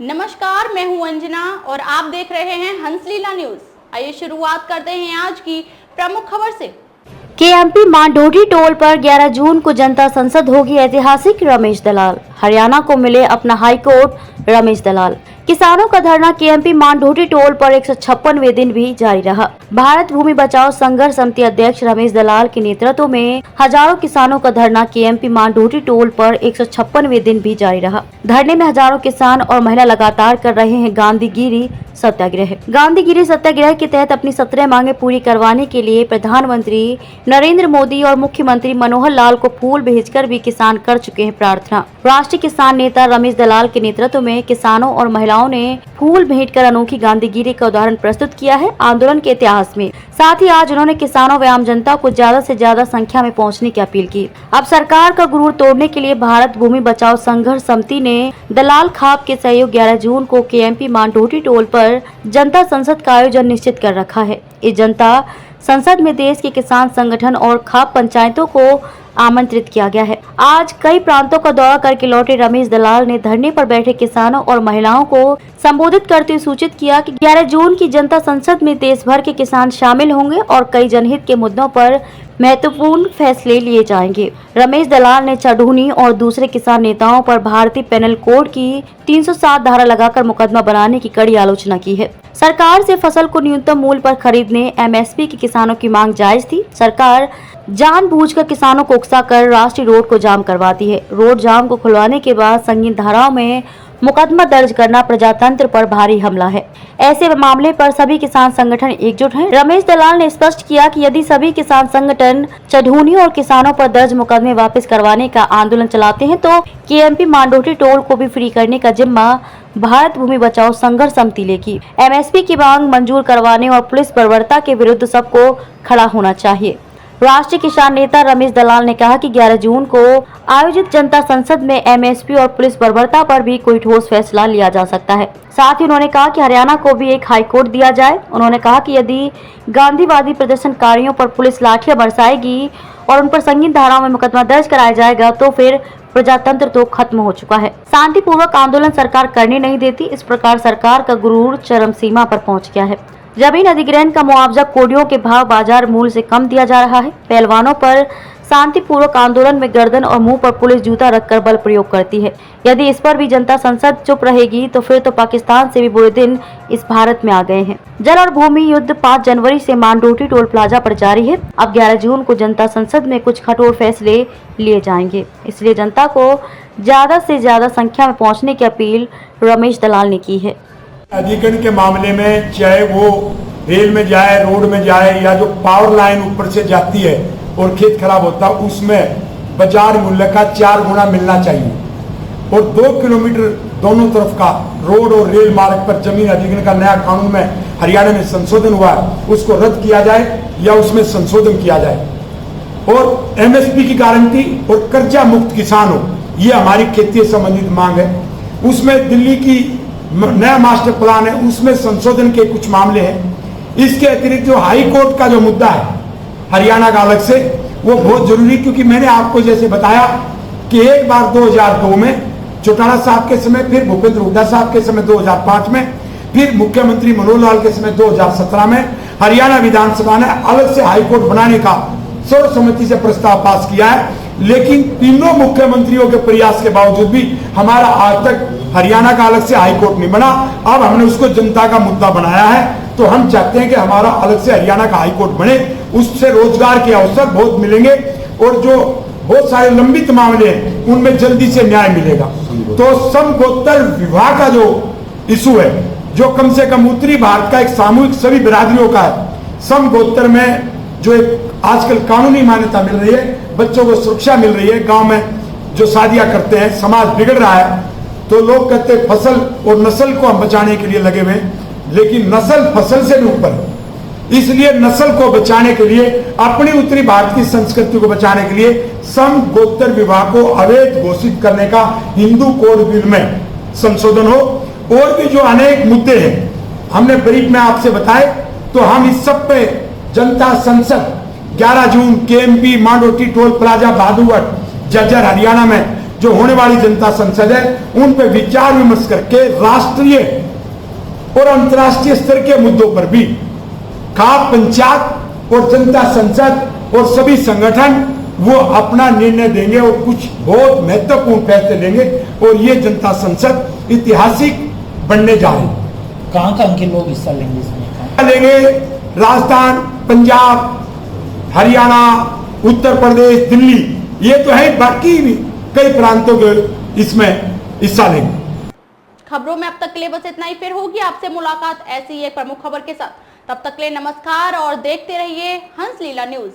नमस्कार, मैं हूं अंजना और आप देख रहे हैं हंसलीला न्यूज। आइए शुरुआत करते हैं आज की प्रमुख खबर से। केएमपी मांडोटी टोल पर 11 जून को जनता संसद होगी ऐतिहासिक, रमेश दलाल। हरियाणा को मिले अपना हाईकोर्ट, रमेश दलाल। किसानों का धरना केएमपी मांडोटी टोल पर 156वें दिन भी जारी रहा। भारत भूमि बचाओ संघर्ष समिति अध्यक्ष रमेश दलाल के नेतृत्व में हजारों किसानों का धरना केएमपी मांडोटी टोल पर 156वें दिन भी जारी रहा। धरने में हजारों किसान और महिला लगातार कर रहे हैं गांधीगिरी सत्याग्रह। गांधीगिरी सत्याग्रह के तहत अपनी 17 मांगे पूरी करवाने के लिए प्रधानमंत्री नरेंद्र मोदी और मुख्यमंत्री मनोहर लाल को फूल भेजकर भी किसान कर चुके हैं प्रार्थना। राष्ट्रीय किसान नेता रमेश दलाल के नेतृत्व में किसानों और महिलाओं ने फूल भेंट कर अनोखी गांधीगिरी का उदाहरण प्रस्तुत किया है आंदोलन के इतिहास में। साथ ही आज उन्होंने किसानों व आम जनता को ज्यादा से ज्यादा संख्या में पहुंचने की अपील की। अब सरकार का गुरूर तोड़ने के लिए भारत भूमि बचाओ संघर्ष समिति ने दलाल खाप के सहयोग 11 जून को केएमपी मांडोटी टोल पर जनता संसद का आयोजन निश्चित कर रखा है। इस जनता संसद में देश के किसान संगठन और खाप पंचायतों को आमंत्रित किया गया है। आज कई प्रांतों का दौरा करके लौटे रमेश दलाल ने धरने पर बैठे किसानों और महिलाओं को संबोधित करते हुए सूचित किया कि 11 जून की जनता संसद में देश भर के किसान शामिल होंगे और कई जनहित के मुद्दों पर महत्वपूर्ण फैसले लिए जाएंगे। रमेश दलाल ने चढ़ूनी और दूसरे किसान नेताओं पर भारतीय पेनल कोड की 307 धारा लगाकर मुकदमा बनाने की कड़ी आलोचना की है। सरकार से फसल को न्यूनतम मूल्य पर खरीदने एमएसपी की किसानों की मांग जायज थी। सरकार जानबूझकर किसानों को उकसाकर राष्ट्रीय रोड को जाम करवाती है। रोड जाम को खुलवाने के बाद संगीन धाराओं में मुकदमा दर्ज करना प्रजातंत्र पर भारी हमला है। ऐसे मामले पर सभी किसान संगठन एकजुट हैं। रमेश दलाल ने स्पष्ट किया कि यदि सभी किसान संगठन चढ़ूनी और किसानों पर दर्ज मुकदमे वापस करवाने का आंदोलन चलाते हैं तो केएमपी मांडोटी टोल को भी फ्री करने का जिम्मा भारत भूमि बचाओ संघर्ष समिति लेगी। एमएसपी की मांग मंजूर करवाने और पुलिस बर्बरता के विरुद्ध सबको खड़ा होना चाहिए। राष्ट्रीय किसान नेता रमेश दलाल ने कहा कि 11 जून को आयोजित जनता संसद में एमएसपी और पुलिस बर्बरता पर भी कोई ठोस फैसला लिया जा सकता है। साथ ही उन्होंने कहा कि हरियाणा को भी एक हाईकोर्ट दिया जाए। उन्होंने कहा कि यदि गांधीवादी प्रदर्शनकारियों पर पुलिस लाठियां बरसाएगी और उन पर संगीन धाराओं में मुकदमा दर्ज कराया जाएगा तो फिर प्रजातंत्र तो खत्म हो चुका है। शांतिपूर्वक आंदोलन सरकार करने नहीं देती। इस प्रकार सरकार का गुरूर चरम सीमा पर पहुंच गया है। जमीन अधिग्रहण का मुआवजा कोडियों के भाव बाजार मूल्य से कम दिया जा रहा है। पहलवानों पर शांतिपूर्वक आंदोलन में गर्दन और मुंह पर पुलिस जूता रखकर बल प्रयोग करती है। यदि इस पर भी जनता संसद चुप रहेगी तो फिर तो पाकिस्तान से भी बुरे दिन इस भारत में आ गए हैं। जल और भूमि युद्ध 5 जनवरी से मांडोटी टोल प्लाजा पर जारी है। अब 11 जून को जनता संसद में कुछ कठोर फैसले लिए जाएंगे, इसलिए जनता को ज्यादा से ज्यादा संख्या में पहुँचने की अपील रमेश दलाल ने की है। अधिग्रहण के मामले में चाहे वो रेल में जाए, रोड में जाए या जो पावर लाइन ऊपर से जाती है और खेत खराब होता है उसमें बाजार मूल्य का 4 गुना मिलना चाहिए और 2 किलोमीटर दोनों तरफ का रोड और रेल मार्ग पर जमीन अधिग्रहण का नया कानून में हरियाणा में संशोधन हुआ है, उसको रद्द किया जाए या उसमें संशोधन किया जाए और एमएसपी की गारंटी और कर्जा मुक्त किसान हो, ये हमारी खेती संबंधित मांग है। उसमें दिल्ली की नया मास्टर प्लान है, उसमें संशोधन के कुछ मामले हैं। इसके अतिरिक्त जो हाई कोर्ट का जो मुद्दा है हरियाणा का अलग से, वो बहुत जरूरी, क्योंकि मैंने आपको जैसे बताया कि एक बार 2002 में चौटाला साहब के समय, फिर भूपेंद्र हुड्डा साहब के समय 2005 में, फिर मुख्यमंत्री मनोहर लाल के समय 2017 में हरियाणा विधानसभा ने अलग से हाई कोर्ट बनाने का सर्वसम्मति से प्रस्ताव पास किया है। लेकिन तीनों मुख्यमंत्रियों के प्रयास के बावजूद भी हमारा आज तक हरियाणा का अलग से हाई कोर्ट नहीं बना। अब हमने उसको जनता का मुद्दा बनाया है, तो हम चाहते हैं कि हमारा अलग से हरियाणा का हाई कोर्ट बने, उससे रोजगार के अवसर बहुत मिलेंगे और जो बहुत सारे लंबित मामले हैं उनमें जल्दी से न्याय मिलेगा। तो समगोत्तर विवाह का जो इशू है, जो कम से कम उत्तरी भारत का एक सामूहिक सभी बिरादरियों का है, समगोत्तर में जो एक आजकल कानूनी मान्यता मिल रही है, बच्चों को सुरक्षा मिल रही है, गांव में जो शादियां करते हैं, समाज बिगड़ रहा है, तो लोग कहते हैं फसल और नस्ल को हम बचाने के लिए लगे हुए, लेकिन नस्ल फसल से भी ऊपर है। इसलिए नस्ल को बचाने के लिए, अपनी उत्तरी भारत की संस्कृति को बचाने के लिए समगोत्तर विवाह को अवैध घोषित करने का हिंदू कोड बिल में संशोधन हो। और भी जो अनेक मुद्दे हैं हमने ब्रीफ में आपसे बताए, तो हम इस सब पे जनता संसद 11 जून केएमपी मांडोटी टोल प्लाजा भादुवट जज्जर हरियाणा में जो होने वाली जनता संसद है उन पर विचार विमर्श करके राष्ट्रीय और अंतर्राष्ट्रीय स्तर के मुद्दों पर भी खाप पंचायत और जनता संसद और सभी संगठन वो अपना निर्णय देंगे और कुछ बहुत महत्वपूर्ण फैसले लेंगे और ये जनता संसद ऐतिहासिक बनने जा रही है। कहाँ के लोग हिस्सा लेंगे इसमें? लेंगे राजस्थान, पंजाब, हरियाणा, उत्तर प्रदेश, दिल्ली, ये तो है, बाकी भी कई प्रांतों के इसमें हिस्सा लेंगे। खबरों में अब तक के लिए बस इतना ही। फिर होगी आपसे मुलाकात ऐसी एक प्रमुख खबर के साथ। तब तक के लिए नमस्कार और देखते रहिए हंस लीला न्यूज।